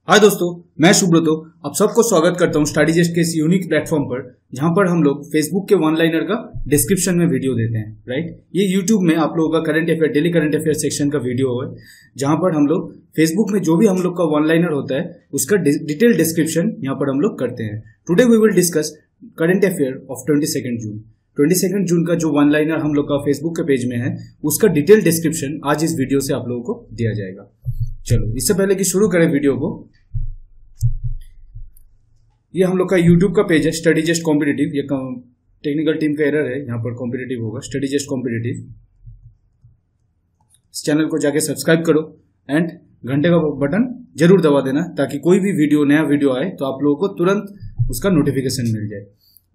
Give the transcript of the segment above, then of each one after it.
हाय दोस्तों, मैं सुब्रतो आप सबको स्वागत करता हूं स्टडीजेस्ट के इस यूनिक प्लेटफॉर्म पर, जहां पर हम लोग फेसबुक के वन लाइनर का डिस्क्रिप्शन में वीडियो देते हैं। राइट, ये यूट्यूब में आप लोगों का current affair, daily current affair section का वीडियो है, जहां पर हम लोग फेसबुक में जो भी हम लोग का वन लाइनर होता है उसका डिटेल डिस्क्रिप्शन यहाँ पर हम लोग करते हैं। Today we will discuss current affair of 22 June. 22 जून का जो वन लाइनर हम लोग का फेसबुक के पेज में है उसका डिटेल डिस्क्रिप्शन आज इस वीडियो से आप लोगों को दिया जाएगा। चलो, इससे पहले कि शुरू करें वीडियो को, ये हम लोग का यूट्यूब का पेज है स्टडीजेस्ट कॉम्पिटिटिव। ये टेक्निकल टीम का एरर है, यहाँ पर कॉम्पिटिटिव होगा, स्टडीजेस्ट कॉम्पिटिटिव। इस चैनल को जाके सब्सक्राइब करो एंड घंटे का बटन जरूर दबा देना ताकि कोई भी वीडियो, नया वीडियो आए तो आप लोगों को तुरंत उसका नोटिफिकेशन मिल जाए।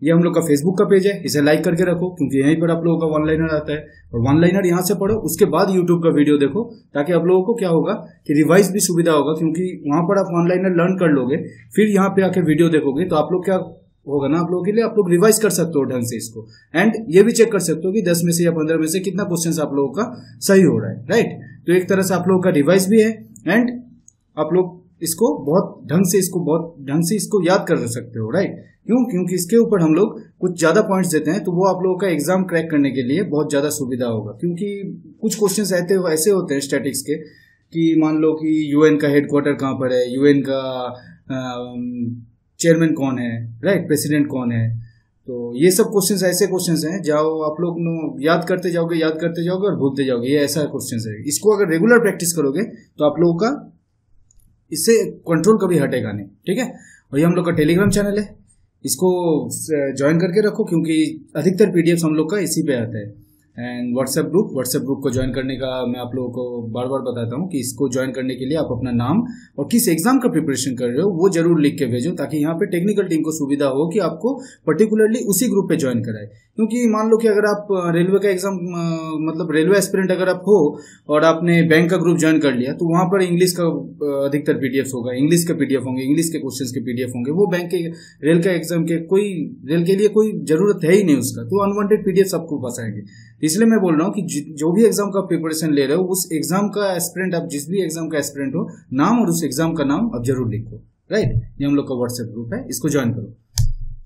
ये हम लोग का फेसबुक का पेज है, इसे लाइक करके रखो क्योंकि यहीं पर आप लोगों का वन लाइनर आता है, और वन लाइनर यहाँ से पढ़ो, उसके बाद यूट्यूब का वीडियो देखो, ताकि आप लोगों को क्या होगा कि रिवाइज भी सुविधा होगा, क्योंकि वहां पर आप वन लाइनर लर्न कर लोगे, फिर यहाँ पे आके वीडियो देखोगे तो आप लोग क्या होगा ना, आप लोगों के लिए आप लोग रिवाइज कर सकते हो ढंग से इसको, एंड ये भी चेक कर सकते हो कि 10 में से या 15 में से कितना क्वेश्चन आप लोगों का सही हो रहा है। राइट, तो एक तरह से आप लोगों का रिवाइज भी है एंड आप लोग इसको बहुत ढंग से इसको याद कर सकते हो। राइट, क्योंकि इसके ऊपर हम लोग कुछ ज्यादा पॉइंट्स देते हैं तो वो आप लोगों का एग्जाम क्रैक करने के लिए बहुत ज्यादा सुविधा होगा। क्योंकि कुछ क्वेश्चंस ऐसे होते हैं स्टैटिक्स के कि मान लो कि यूएन का हेडक्वार्टर कहाँ पर है, यूएन का चेयरमैन कौन है, राइट, प्रेसिडेंट कौन है। तो ये सब क्वेश्चंस ऐसे क्वेश्चंस हैं जाओ आप लोग याद करते जाओगे और भूलते जाओगे, ये ऐसा क्वेश्चंस है। इसको अगर रेगुलर प्रैक्टिस करोगे तो आप लोगों का इससे कंट्रोल कभी हटेगा नहीं। ठीक है, और ये हम लोग का टेलीग्राम चैनल है, इसको ज्वाइन करके रखो क्योंकि अधिकतर पीडीएफ हम लोग का इसी पे आता है। एंड व्हाट्सएप ग्रुप को ज्वाइन करने का मैं आप लोगों को बार बार बताता हूँ कि इसको ज्वाइन करने के लिए आप अपना नाम और किस एग्जाम का प्रिपरेशन कर रहे हो वो जरूर लिख के भेजो, ताकि यहाँ पे टेक्निकल टीम को सुविधा हो कि आपको पर्टिकुलरली उसी ग्रुप पे ज्वाइन कराए। क्योंकि मान लो कि अगर आप रेलवे का एग्जाम, मतलब रेलवे एस्पिरेंट अगर आप हो और आपने बैंक का ग्रुप ज्वाइन कर लिया तो वहां पर इंग्लिश का अधिकतर पीडीएफ होगा, इंग्लिश के पीडीएफ होंगे, इंग्लिश के क्वेश्चन के पीडीएफ होंगे। वो बैंक के रेल का एग्जाम के रेल के लिए कोई जरूरत है ही नहीं उसका, तो अनवांटेड पीडीएफ सबको पास आएंगे। इसलिए मैं बोल रहा हूँ कि जो भी एग्जाम का प्रिपरेशन ले रहे हो उस एग्जाम का एस्पिरेंट, आप जिस भी एग्जाम का एस्पिरेंट हो, नाम और उस एग्जाम का नाम आप जरूर लिखो। राइट, ये हम लोग का व्हाट्सएप ग्रुप है, इसको ज्वाइन करो।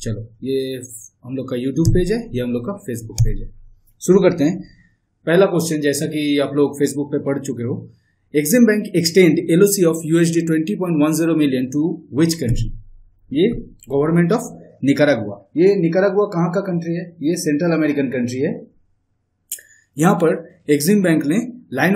चलो, ये हम लोग का यूट्यूब पेज है, ये हम लोग का फेसबुक पेज है। शुरू करते हैं। पहला क्वेश्चन, जैसा कि आप लोग फेसबुक पे पढ़ चुके हो, Exim bank extend LOC of USD 20.10 million to which country? ये गवर्नमेंट ऑफ निकारागुआ। ये निकारागुआ कहाँ का कंट्री है? ये सेंट्रल अमेरिकन कंट्री है। यहाँ पर एक्सिम बैंक ने लाइन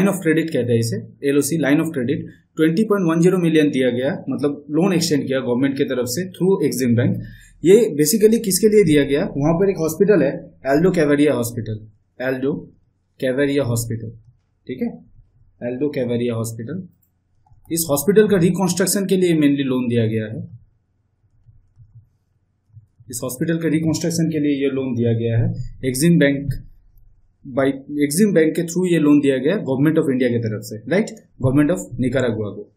ऑफ क्रेडिट कहते हैं इसे, LOC line of credit 20.10 million दिया गया, मतलब लोन एक्सटेंड किया गवर्नमेंट की तरफ से थ्रू एक्सिम बैंक। ये बेसिकली किसके लिए दिया गया? वहां पर एक हॉस्पिटल है, एल्डो कैवेरिया हॉस्पिटल। ठीक है, एल्डो कैवेरिया हॉस्पिटल। इस हॉस्पिटल का रिकंस्ट्रक्शन के लिए मेनली लोन दिया गया है। इस हॉस्पिटल के रिकंस्ट्रक्शन के लिए ये लोन दिया गया है एक्सिम बैंक के थ्रू। ये लोन दिया गया गवर्नमेंट ऑफ इंडिया की तरफ से, राइट, गवर्नमेंट ऑफ निकारागुआ को।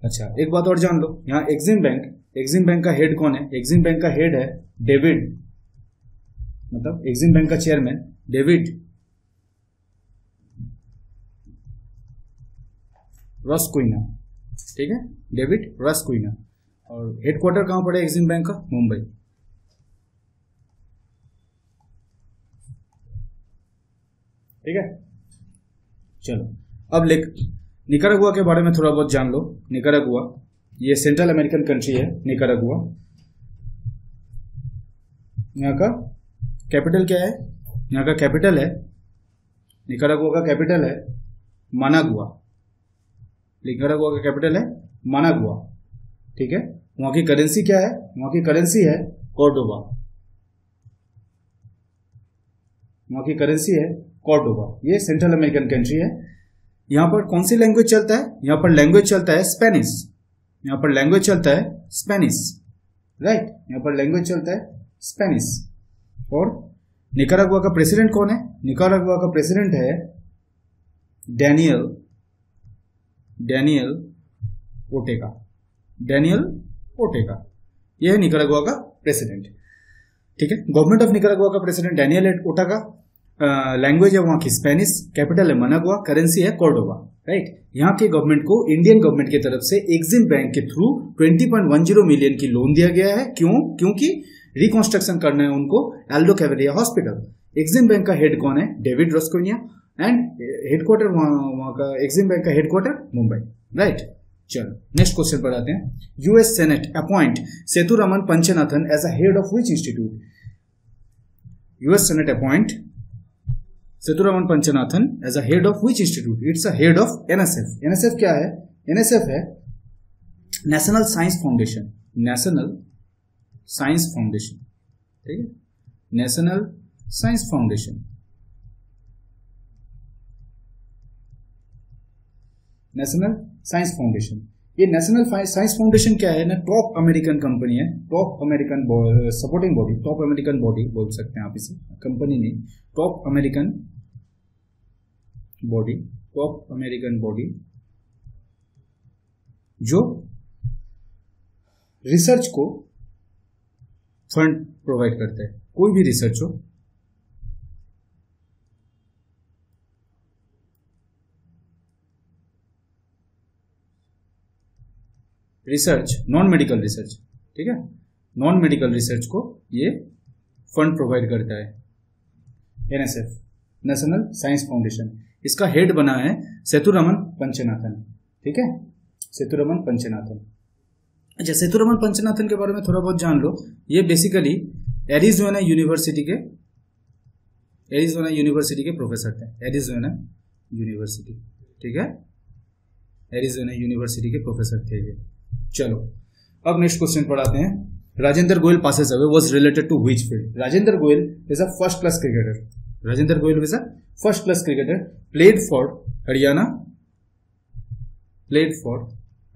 अच्छा, एक बात और जान लो, यहाँ एक्सिम बैंक का हेड कौन है? एक्सिम बैंक का हेड है डेविड, मतलब एक्सिम बैंक का चेयरमैन डेविड रॉसक्विना। ठीक है, डेविड रॉसक्विना। और हेडक्वार्टर कहां पड़े एक्सिम बैंक का? मुंबई। ठीक है, चलो अब निकारागुआ के बारे में थोड़ा बहुत जान लो। निकारागुआ ये सेंट्रल अमेरिकन कंट्री है। निकारागुआ, यहाँ का कैपिटल क्या है? यहाँ का कैपिटल है, निकारागुआ का कैपिटल है मानागुआ। निकारागुआ का कैपिटल है मानागुआ। ठीक है, वहां की करेंसी क्या है? वहां की करेंसी है कॉर्डोबा। वहां की करेंसी है कॉर्डोबा। ये सेंट्रल अमेरिकन कंट्री है। यहाँ पर कौन सी लैंग्वेज चलता है? यहाँ पर लैंग्वेज चलता है स्पेनिश। यहाँ पर लैंग्वेज चलता है स्पेनिश, राइट, यहाँ पर लैंग्वेज चलता है स्पेनिश। और निकारागुआ का प्रेसिडेंट कौन है? निकारागुआ का प्रेसिडेंट है डैनियल ओर्टेगा। यह है निकारागुआ का प्रेसिडेंट। ठीक है, गवर्नमेंट ऑफ निकारागुआ का प्रेसिडेंट डैनियल ओर्टेगा। लैंग्वेज है वहां की स्पेनिश, कैपिटल है मनागुआ, करेंसी है कॉर्डोबा। राइट। यहाँ के गवर्नमेंट को इंडियन गवर्नमेंट की तरफ से एक्सिम बैंक के थ्रू 20.10 मिलियन की लोन दिया गया है। क्यों? क्योंकि रिकंस्ट्रक्शन करना है उनको एल्डो कैवेलिया हॉस्पिटल। एक्सिम बैंक का हेड कौन है? डेविड रॉस्कोनिया, एंड हेडक्वार्टर वहां का एक्सिम बैंक का हेडक्वार्टर मुंबई, राइट। चलो नेक्स्ट क्वेश्चन पर आते हैं। US Senate appoint Sethuraman Panchanathan as a head of which institute? US Senate appoint Sethuraman Panchanathan as a head of which institute? It's a head of NSF. NSF क्या है? NSF है national science foundation. National science foundation, ठीक है, national science foundation. National science foundation, ये national science foundation क्या है ना, top American company है, top American supporting body, top American body बोल सकते हैं आप इसे, कंपनी नहीं, top American body, top American body जो रिसर्च को फंड प्रोवाइड करता है, कोई भी रिसर्च हो, रिसर्च, नॉन मेडिकल रिसर्च, ठीक है, नॉन मेडिकल रिसर्च को ये फंड प्रोवाइड करता है एनएसएफ, नेशनल साइंस फाउंडेशन। इसका हेड बना है सेतुरमन पंचनाथन, ठीक है, सेतुरमन पंचनाथन। अच्छा, सेतुरमन पंचनाथन के बारे में थोड़ा बहुत जान लो। ये बेसिकली एरिज़ोना यूनिवर्सिटी के प्रोफेसर थे, एरिज़ोना यूनिवर्सिटी, ठीक है, एरिज़ोना यूनिवर्सिटी के प्रोफेसर थे ये। चलो अब नेक्स्ट क्वेश्चन पढ़ाते हैं। Rajendra Goyal passes away was related to which field? Rajendra Goyal is a first class cricketer, Rajendra Goyal is a first class cricketer, played for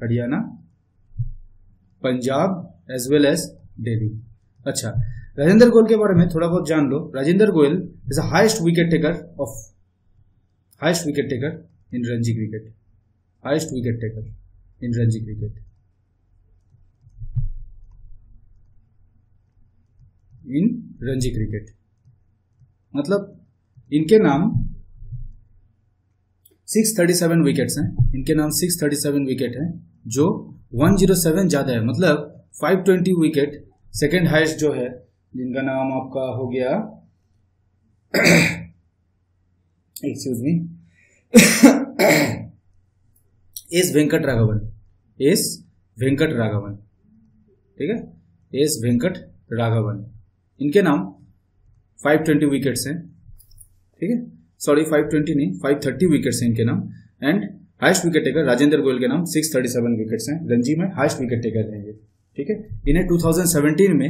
Haryana, Punjab as well as Delhi. अच्छा, राजेंद्र गोयल के बारे में थोड़ा बहुत जान लो। Rajendra Goyal is a highest wicket taker in Ranji cricket, highest wicket taker in Ranji cricket, in Ranji cricket, मतलब इनके नाम 637 विकेट्स हैं, इनके नाम 637 विकेट हैं, जो 107 ज्यादा है, मतलब 520 विकेट। सेकेंड हाईएस्ट जो है जिनका नाम आपका हो गया excuse me, S Venkataraghavan, ठीक है, एस वेंकट राघवन, इनके नाम 520 विकेट्स हैं, ठीक है, सॉरी 520 नहीं, 530 विकेट्स हैं इनके नाम। And highest wicket taker Rajendra Goyal के नाम 637 विकेट्स हैं, रणजी में हाईएस्ट विकेट टेकर हैं ये, ठीक है। इन्हें 2017 में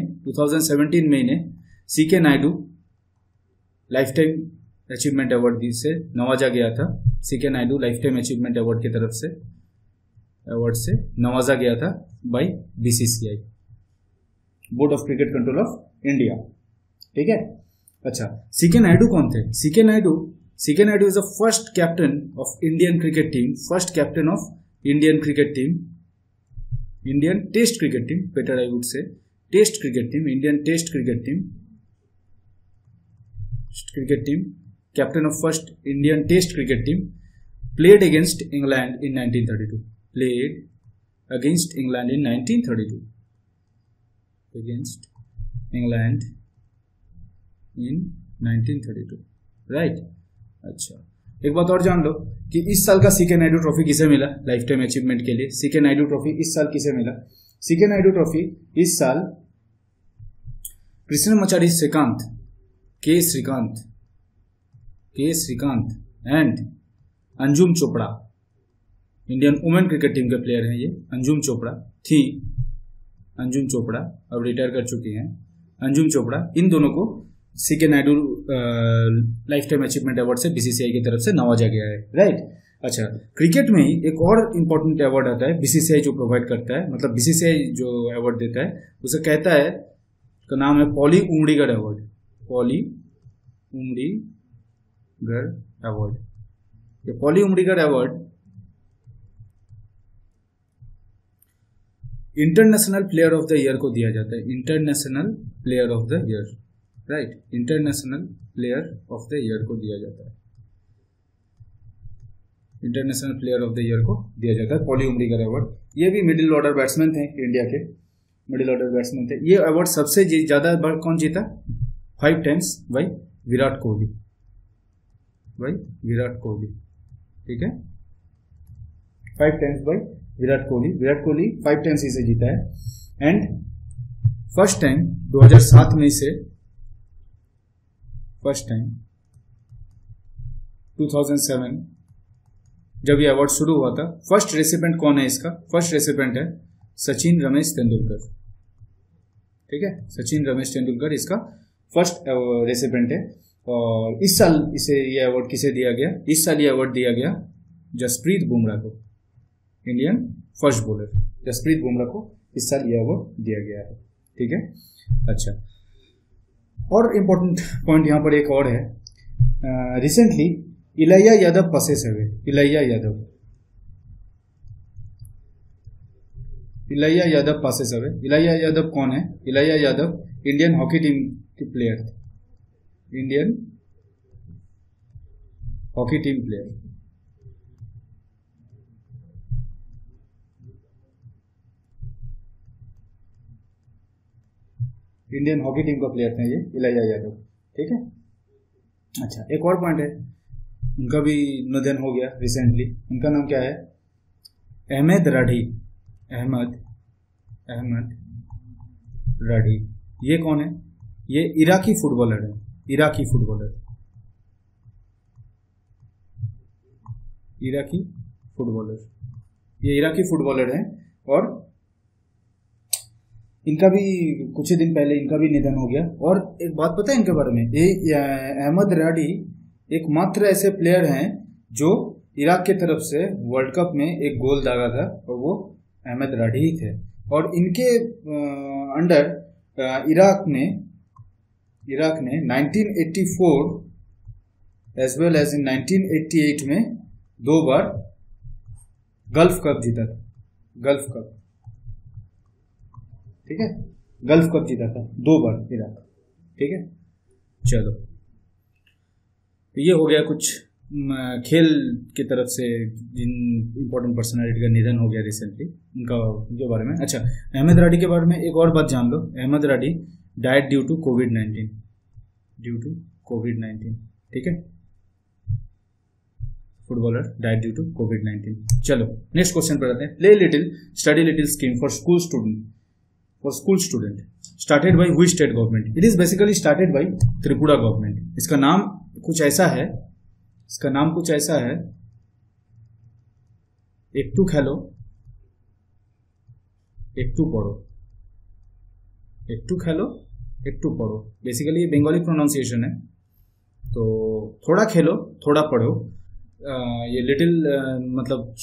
इन्हें CK Naidu life time achievement award से नवाजा गया था। CK Naidu life time achievement award की तरफ से नवाजा गया था by BCCI, board of cricket control of India, ठीक है। अच्छा, सीके नायडू कौन थे? CK Naidu is the first captain of Indian cricket team, first captain of Indian cricket team, Indian test cricket team, better I would say test cricket team, Indian test cricket team, captain of first Indian test cricket team, played against England in 1932, against England in 1932, right. अच्छा, एक बात और जान लो कि इस साल का C K Naidu trophy किसे मिला लाइफ टाइम अचीवमेंट के लिए? सीके नायडू ट्रॉफी इस साल किसे मिला? सीके नायडू ट्रॉफी इस साल Krishnamachari Srikkanth, K Srikkanth and Anjum Chopra, Indian women cricket team के प्लेयर हैं ये। अंजुम चोपड़ा अब रिटायर कर चुकी हैं। अंजुम चोपड़ा, इन दोनों को CK Naidu life time achievement award से बीसीसीआई की तरफ से नवाजा गया है, राइट। अच्छा, क्रिकेट में ही एक और इम्पोर्टेंट अवार्ड आता है बीसीसीआई जो प्रोवाइड करता है, मतलब बीसीसीआई जो अवार्ड देता है उसे कहता है, उसका नाम है पॉली उमड़ीगर अवार्ड, पॉली उमड़ीगर अवार्ड। ये Polly Umrigar award international player of the year को दिया जाता है, international player of the year, right, international player of the year को दिया जाता है, international player of the year को दिया जाता है, पॉली उमरी का अवार्ड। ये भी मिडिल ऑर्डर बैट्समैन थे इंडिया के, मिडिल ऑर्डर बैट्समैन थे। ये अवार्ड सबसे ज्यादा बार कौन जीता? 5 टाइम्स बाई विराट कोहली, ठीक है, 5 times by Virat Kohli 5 times इसे जीता है। एंड फर्स्ट टाइम 2007 में से, फर्स्ट टाइम 2007 जब ये अवार्ड शुरू हुआ था, फर्स्ट रेसिपेंट कौन है इसका? फर्स्ट रेसिपेंट है सचिन रमेश तेंदुलकर, ठीक है, सचिन रमेश तेंदुलकर इसका फर्स्ट रेसिपेंट है। और इस साल इसे ये अवार्ड किसे दिया गया? इस साल ये अवार्ड दिया गया जसप्रीत बुमराह को, Indian first bowler Jasprit Bumrah को इस साल ये अवार्ड दिया गया है, ठीक है। अच्छा, और इम्पोर्टेंट पॉइंट यहाँ पर एक और है, recently Ilaiya Yadav passes away. Ilaiya Yadav passes away. Ilaiya Yadav कौन है? Ilaiya Yadav Indian hockey team के प्लेयर थे, Indian hockey team player. Indian hockey team का प्लेयर थे ये इलाइया यादव, ठीक है। अच्छा, एक और पॉइंट है, उनका भी निधन हो गया रिसेंटली। उनका नाम क्या है? अहमद राठी, अहमद राठी। ये कौन है? ये इराकी फुटबॉलर है, इराकी फुटबॉलर ये इराकी फुटबॉलर है। और इनका भी कुछ ही दिन पहले इनका भी निधन हो गया। और एक बात पता है इनके बारे में, ये अहमद राठी एकमात्र ऐसे प्लेयर हैं जो इराक की तरफ से वर्ल्ड कप में एक गोल दागा था, और वो अहमद राठी ही थे। और इनके अंडर इराक ने 1984 एज वेल एज इन 1988 में 2 बार गल्फ कप जीता था, गल्फ कप, ठीक है, गल्फ कप जीता था 2 बार इराक, ठीक है। चलो, तो ये हो गया कुछ खेल की तरफ से जिन इंपॉर्टेंट पर्सनालिटी का निधन हो गया रिसेंटली, उनका के बारे में। अच्छा, अहमद राठी के बारे में एक और बात जान लो। Ahmed Radhi died due to कोविड-19, ठीक है, फुटबॉलर डाइड ड्यू टू कोविड-19। चलो नेक्स्ट क्वेश्चन पर आते हैं। Play little study little scheme for school student started by which state government? It is basically started by Tripura government. इसका नाम कुछ ऐसा है, एक टू खेलो एक टू पढ़ो, एक टू खेलो एक टू पढ़ो। बेसिकली ये बंगाली प्रोनाउंसिएशन है, तो थोड़ा खेलो थोड़ा पढ़ो। ये लिटिल मतलब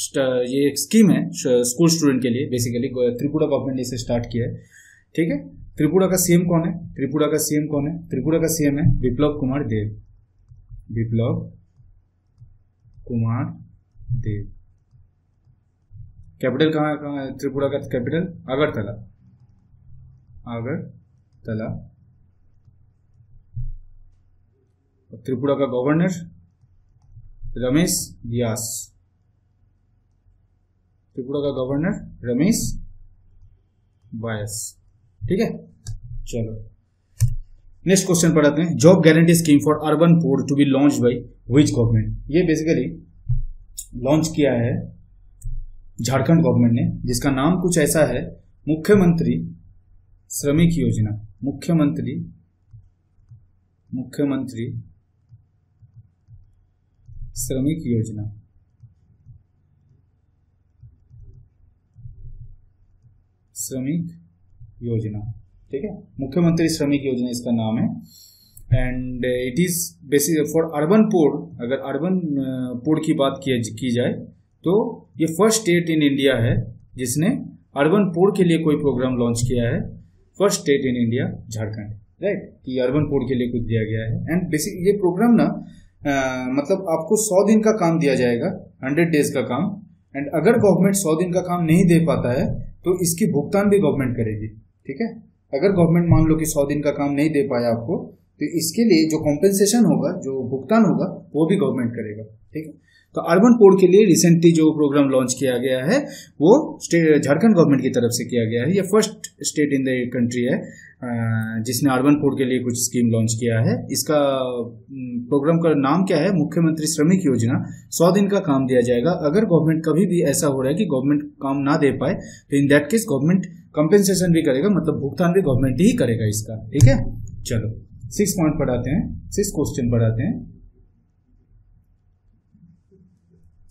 ये एक स्कीम है स्कूल स्टूडेंट के लिए। बेसिकली त्रिपुरा गवर्नमेंट ने इसे स्टार्ट किया है, ठीक है। त्रिपुरा का सीएम कौन है? त्रिपुरा का सीएम है बिप्लब कुमार देव, कैपिटल कहाँ है त्रिपुरा का? कैपिटल अगरतला। त्रिपुरा का गवर्नर रमेश व्यास, ठीक है। चलो नेक्स्ट क्वेश्चन पर आते हैं। Job guarantee scheme for urban poor to be launch by which government? ये बेसिकली लॉन्च किया है झारखंड गवर्नमेंट ने, जिसका नाम कुछ ऐसा है मुख्यमंत्री श्रमिक योजना। मुख्यमंत्री श्रमिक योजना, ठीक है। मुख्यमंत्री श्रमिक योजना इसका नाम है। And it is basic for urban poor. अगर अर्बन पुअर की बात की जाए तो ये फर्स्ट स्टेट इन इंडिया है जिसने अर्बन पुअर के लिए कोई प्रोग्राम लॉन्च किया है। First state in India Jharkhand, right, कि अर्बन पुअर के लिए कुछ दिया गया है। एंड बेसिक ये प्रोग्राम ना मतलब आपको 100 दिन का काम दिया जाएगा, 100 डेज का काम। एंड अगर गवर्नमेंट 100 दिन का काम नहीं दे पाता है तो इसकी भुगतान भी गवर्नमेंट करेगी, ठीक है। अगर गवर्नमेंट मान लो कि 100 दिन का काम नहीं दे पाया आपको, तो इसके लिए जो कॉम्पेंसेशन होगा, जो भुगतान होगा, वो भी गवर्नमेंट करेगा, ठीक है। तो अर्बन पोर्ट के लिए रिसेंटली जो प्रोग्राम लॉन्च किया गया है वो झारखंड गवर्नमेंट की तरफ से किया गया है। ये first state in the country है जिसने अर्बन पोर्ट के लिए कुछ स्कीम लॉन्च किया है। इसका प्रोग्राम का नाम क्या है? मुख्यमंत्री श्रमिक योजना। 100 दिन का काम दिया जाएगा। अगर गवर्नमेंट कभी भी ऐसा हो रहा है कि गवर्नमेंट काम ना दे पाए तो in that case government compensation भी करेगा, मतलब भुगतान भी गवर्नमेंट ही करेगा इसका। ठीक है, चलो 6 पॉइंट पढ़ाते हैं, 6 क्वेश्चन पढ़ाते हैं,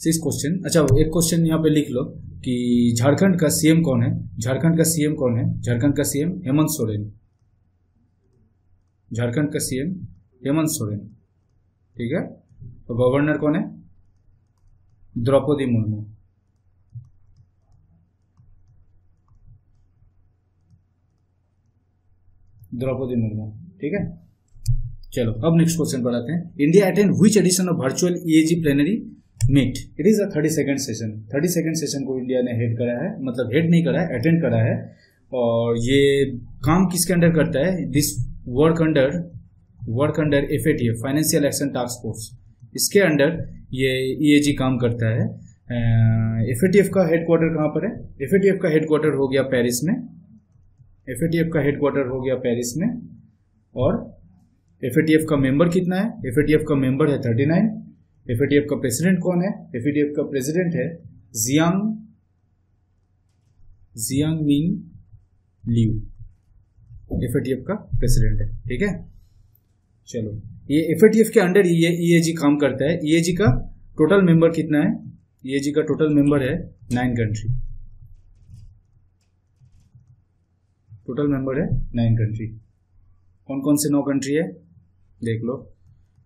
6 क्वेश्चन। अच्छा, एक क्वेश्चन यहाँ पे लिख लो कि झारखंड का सीएम कौन है? झारखंड का सीएम कौन है? झारखंड का सीएम हेमंत सोरेन। झारखंड का सीएम हेमंत सोरेन। ठीक है, तो गवर्नर कौन है? द्रौपदी मुर्मू। द्रौपदी मुर्मू। ठीक है, चलो अब नेक्स्ट क्वेश्चन पढ़ाते हैं। India attend which edition of virtual EAG plenary meet? It is a 32nd session. 32nd session को इंडिया ने हेड करा है, मतलब हेड नहीं करा है, अटेंड करा है। और ये काम किसके अंडर करता है? This work under FATF, financial action task force. इसके अंडर ये EAG काम करता है। FATF का हेडक्वार्टर कहाँ पर है? FATF का हेडक्वार्टर हो गया पेरिस में। FATF का हेडक्वार्टर हो गया पेरिस में। और FATF का मेंबर कितना है? FATF का मेंबर है 39। FATF का प्रेसिडेंट कौन है? FATF का प्रेसिडेंट है जियांग मिन लियू। FATF का प्रेसिडेंट है। ठीक है, चलो ये FATF के अंडर ये EAG काम करता है। EAG का टोटल मेंबर कितना है? EAG का टोटल मेंबर है 9 कंट्री। टोटल मेंबर है 9 कंट्री। कौन कौन से 9 कंट्री है देख लो?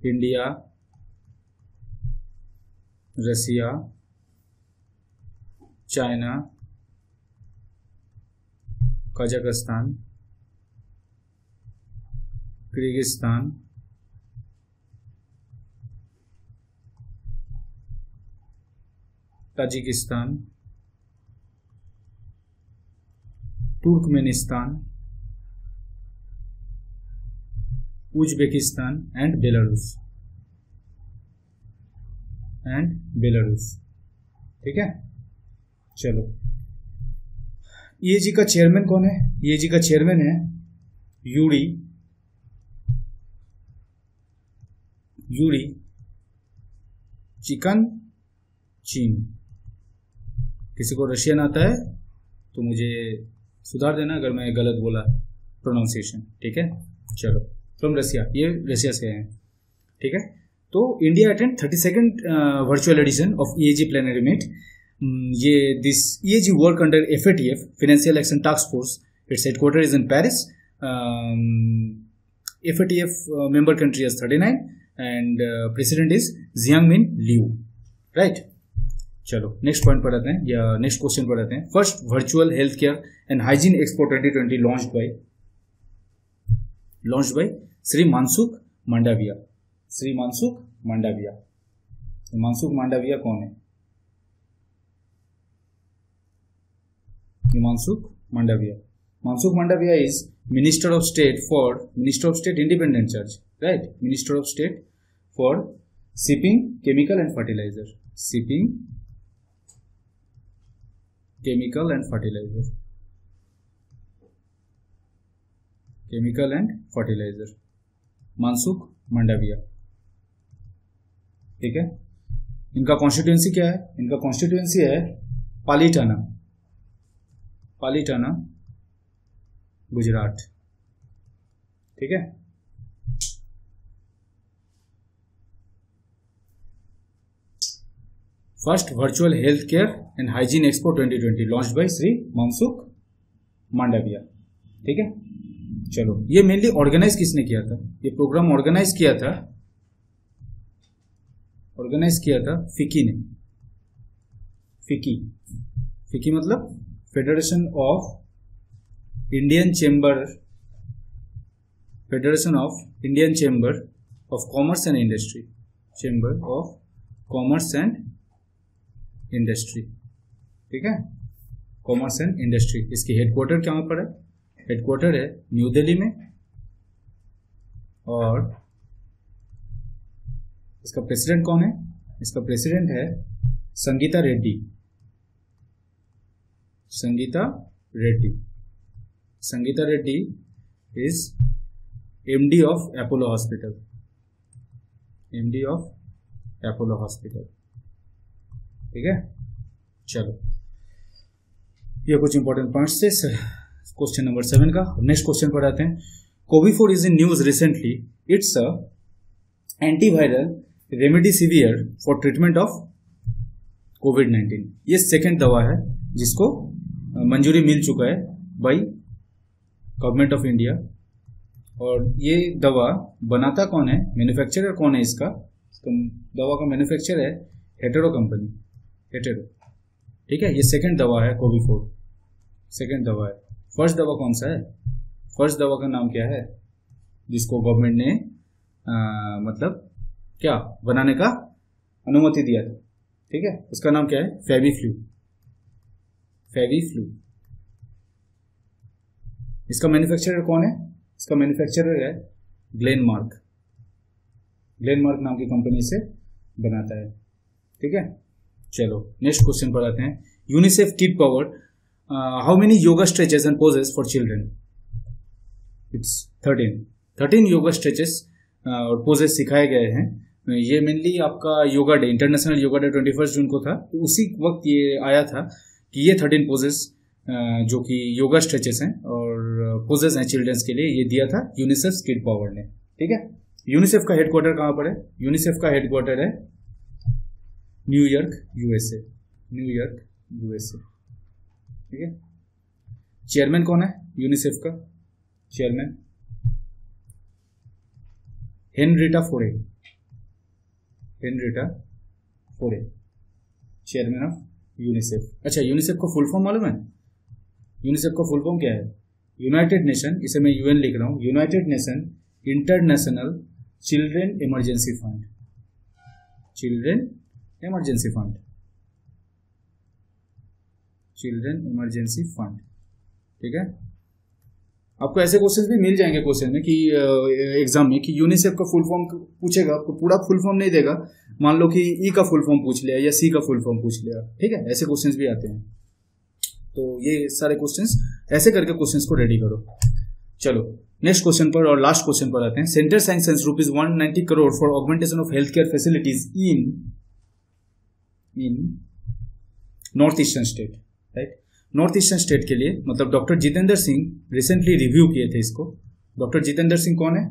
India, Russia, China, Kazakhstan, Kyrgyzstan, Tajikistan, Turkmenistan, Uzbekistan and Belarus. ठीक है, चलो EAG का चेयरमैन कौन है? EAG का चेयरमैन है यूरी चिकन चीन। किसी को रशियन आता है तो मुझे सुधार देना अगर मैं गलत बोला प्रोनाउंसिएशन। ठीक है, चलो फ्रॉम रसिया, ये रशिया से हैं। ठीक है, तो India attend 32nd virtual edition of EAG plenary meet. ये this EAG work under FATF, financial action task force. It's headquarter is in Paris. FATF member country is 39 and president is Xiangmin Liu. Right, चलो next point पढ़ाते हैं या next question पढ़ाते हैं। First virtual health care and hygiene expo 2020 launched by Shri Mansukh Mandaviya. Shri Mansukh Mandaviya. Mansukh Mandaviya कौन है? Mansukh Mandaviya is Minister of State Independent Charge, right? Minister of State for Shipping, Chemical and Fertilizer. Shipping, Chemical and Fertilizer. Mansukh Mandaviya. ठीक है, इनका कॉन्स्टिट्यूएंसी क्या है? इनका कॉन्स्टिट्यूएंसी है पालीटाना गुजरात। ठीक है, first virtual health care and hygiene expo 2020 launched by Shri Mansukh Mandaviya. ठीक है, चलो ये मेनली ऑर्गेनाइज किसने किया था? ये प्रोग्राम ऑर्गेनाइज किया था फिकी ने। फिकी मतलब federation of Indian chamber of commerce and industry. Chamber of commerce and industry. ठीक है, कॉमर्स एंड इंडस्ट्री। इसकी हेडक्वार्टर कहाँ पर है? हेडक्वार्टर है न्यू दिल्ली में। और इसका प्रेसिडेंट कौन है? इसका प्रेसिडेंट है Sangita Reddy. Sangita Reddy. Sangita Reddy is MD of Apollo hospital. MD of Apollo hospital. ठीक है, चलो ये कुछ इंपॉर्टेंट पॉइंट्स थे क्वेश्चन नंबर 7 का। नेक्स्ट क्वेश्चन पर आते हैं। Covifor is in news recently. It's a antiviral remdesivir for treatment of कोविड-19। ये सेकेंड दवा है जिसको मंजूरी मिल चुका है बाय गवर्नमेंट ऑफ इंडिया। और ये दवा बनाता कौन है, मैन्युफैक्चरर कौन है इसका? दवा का मैन्युफैक्चरर है हेटेरो कंपनी, हेटेरो। ठीक है, ये सेकेंड दवा है कोविफोर, सेकेंड दवा है। फर्स्ट दवा कौन सा है? फर्स्ट दवा का नाम क्या है जिसको गवर्नमेंट ने मतलब क्या बनाने का अनुमति दिया था? ठीक है, उसका नाम क्या है? फेविफ्लू। फेविफ्लू। इसका मैन्युफैक्चरर कौन है? इसका मैन्युफैक्चरर है ग्लेनमार्क। ग्लेनमार्क नाम की कंपनी से बनाता है। ठीक है, चलो नेक्स्ट क्वेश्चन पर आते हैं। UNICEF kid power how many yoga stretches and poses for children? It's 13 yoga stretches और पोजेस सिखाए गए हैं। ये मेनली आपका yoga day, international yoga day 21 जून को था, तो उसी वक्त ये आया था कि ये 13 पोजेस जो कि योगा स्ट्रेचेस हैं और पोजेस हैं चिल्ड्रंस के लिए, ये दिया था यूनिसेफ किड पावर ने। ठीक है, यूनिसेफ का हेडक्वार्टर कहाँ पर है? यूनिसेफ का हेडक्वार्टर है न्यूयॉर्क, यूएसए। New York, USA. ठीक है, चेयरमैन कौन है यूनिसेफ का? चेयरमैन हेनरिटा फोरे। हेनरिटा फोरे, चेयरमैन ऑफ यूनिसेफ। अच्छा, यूनिसेफ का फुल फॉर्म मालूम है? यूनिसेफ का फुल फॉर्म क्या है? यूनाइटेड नेशन, इसे मैं यूएन लिख रहा हूं, United nation international children emergency fund. Children emergency fund, children emergency fund. ठीक है, आपको ऐसे क्वेश्चंस भी मिल जाएंगे क्वेश्चन में कि एग्जाम में कि यूनिसेफ का फुल फॉर्म पूछेगा, आपको पूरा फुल फॉर्म नहीं देगा। मान लो कि ई का फुल फॉर्म पूछ लिया या सी का फुल फॉर्म पूछ लिया। ठीक है, ऐसे क्वेश्चंस भी आते हैं। तो ये सारे क्वेश्चंस ऐसे करके क्वेश्चंस को रेडी करो। चलो नेक्स्ट क्वेश्चन पर और लास्ट क्वेश्चन पर आते हैं। Centre sanctions ₹190 crore for augmentation of health care facilities in north eastern state. Right, north eastern state के लिए मतलब doctor Jitendra Singh recently review किए थे इसको। डॉक्टर जितेंद्र सिंह कौन है?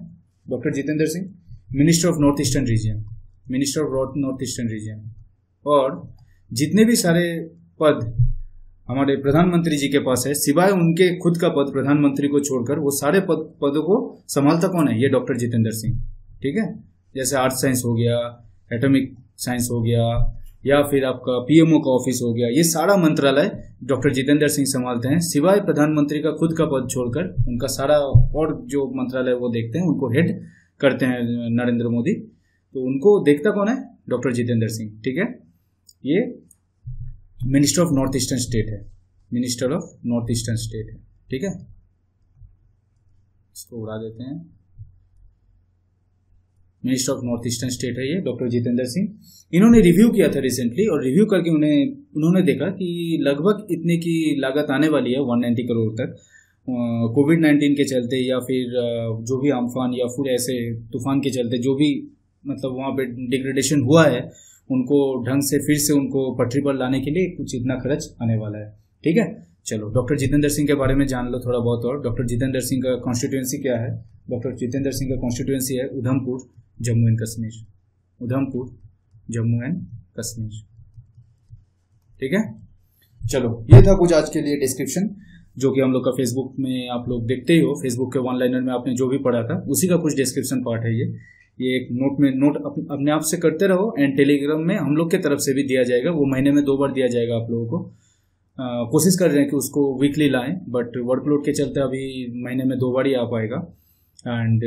Doctor Jitendra Singh minister of north eastern region, minister of north eastern region. और जितने भी सारे पद हमारे प्रधानमंत्री जी के पास है, सिवाय उनके खुद का पद प्रधानमंत्री को छोड़कर, वो सारे पदों को संभालता कौन है? ये डॉक्टर जितेंद्र सिंह। ठीक है, जैसे आर्थ साइंस हो गया, एटॉमिक साइंस हो गया, या फिर आपका पीएमओ का ऑफिस हो गया, ये सारा मंत्रालय डॉक्टर जितेंद्र सिंह संभालते हैं, सिवाय प्रधानमंत्री का खुद का पद छोड़कर। उनका सारा और जो मंत्रालय वो देखते हैं, उनको हेड करते हैं नरेंद्र मोदी। तो उनको देखता कौन है? डॉक्टर जितेंद्र सिंह। ठीक है, ये minister of north eastern state है, minister of north eastern state है। ठीक है, इसको उड़ा देते हैं। Minister of north eastern state है ये डॉक्टर जितेंद्र सिंह। इन्होंने रिव्यू किया था रिसेंटली, और रिव्यू करके उन्होंने देखा कि लगभग इतने की लागत आने वाली है 190 करोड़ तक, कोविड-19 के चलते या फिर जो भी अम्फान या फिर ऐसे तूफान के चलते जो भी मतलब वहाँ पे डिग्रेडेशन हुआ है, उनको ढंग से फिर से उनको पटरी पर लाने के लिए कुछ इतना खर्च आने वाला है। ठीक है, चलो डॉक्टर जितेंद्र सिंह के बारे में जान लो थोड़ा बहुत। और डॉक्टर जितेंद्र सिंह का कॉन्स्टिट्यूएंसी क्या है? डॉक्टर जितेंद्र सिंह का कॉन्स्टिट्यूएंसी है उधमपुर, जम्मू एंड कश्मीर। उधमपुर, जम्मू एंड कश्मीर। ठीक है, चलो ये था कुछ आज के लिए डिस्क्रिप्शन, जो कि हम लोग का फेसबुक में आप लोग देखते ही हो। फेसबुक के वन लाइनर में आपने जो भी पढ़ा था उसी का कुछ डिस्क्रिप्शन पार्ट है ये एक नोट अपने आप से करते रहो। एंड टेलीग्राम में हम लोग के तरफ से भी दिया जाएगा, वो महीने में 2 बार दिया जाएगा आप लोगों को। कोशिश कर रहे हैं कि उसको वीकली लाएं, बट वर्कलोड के चलते अभी महीने में 2 बार ही आ पाएगा। एंड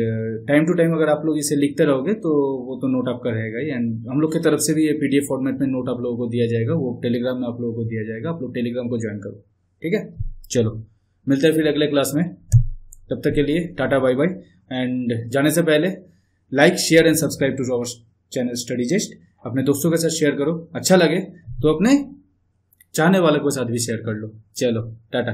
टाइम टू टाइम अगर आप लोग इसे लिखते रहोगे तो वो तो नोट आपका रहेगा ही। एंड हम लोग की तरफ से भी ये PDF फॉर्मेट में नोट आप लोगों को दिया जाएगा, वो टेलीग्राम में आप लोगों को दिया जाएगा। आप लोग टेलीग्राम को ज्वाइन करो। ठीक है, चलो मिलते हैं फिर अगले क्लास में। तब तक के लिए टाटा बाय बाय। एंड जाने से पहले like, share and subscribe to our channel Study Jest. अपने दोस्तों के साथ शेयर करो, अच्छा लगे तो अपने चाहने वालों के साथ भी शेयर कर लो। चलो टाटा।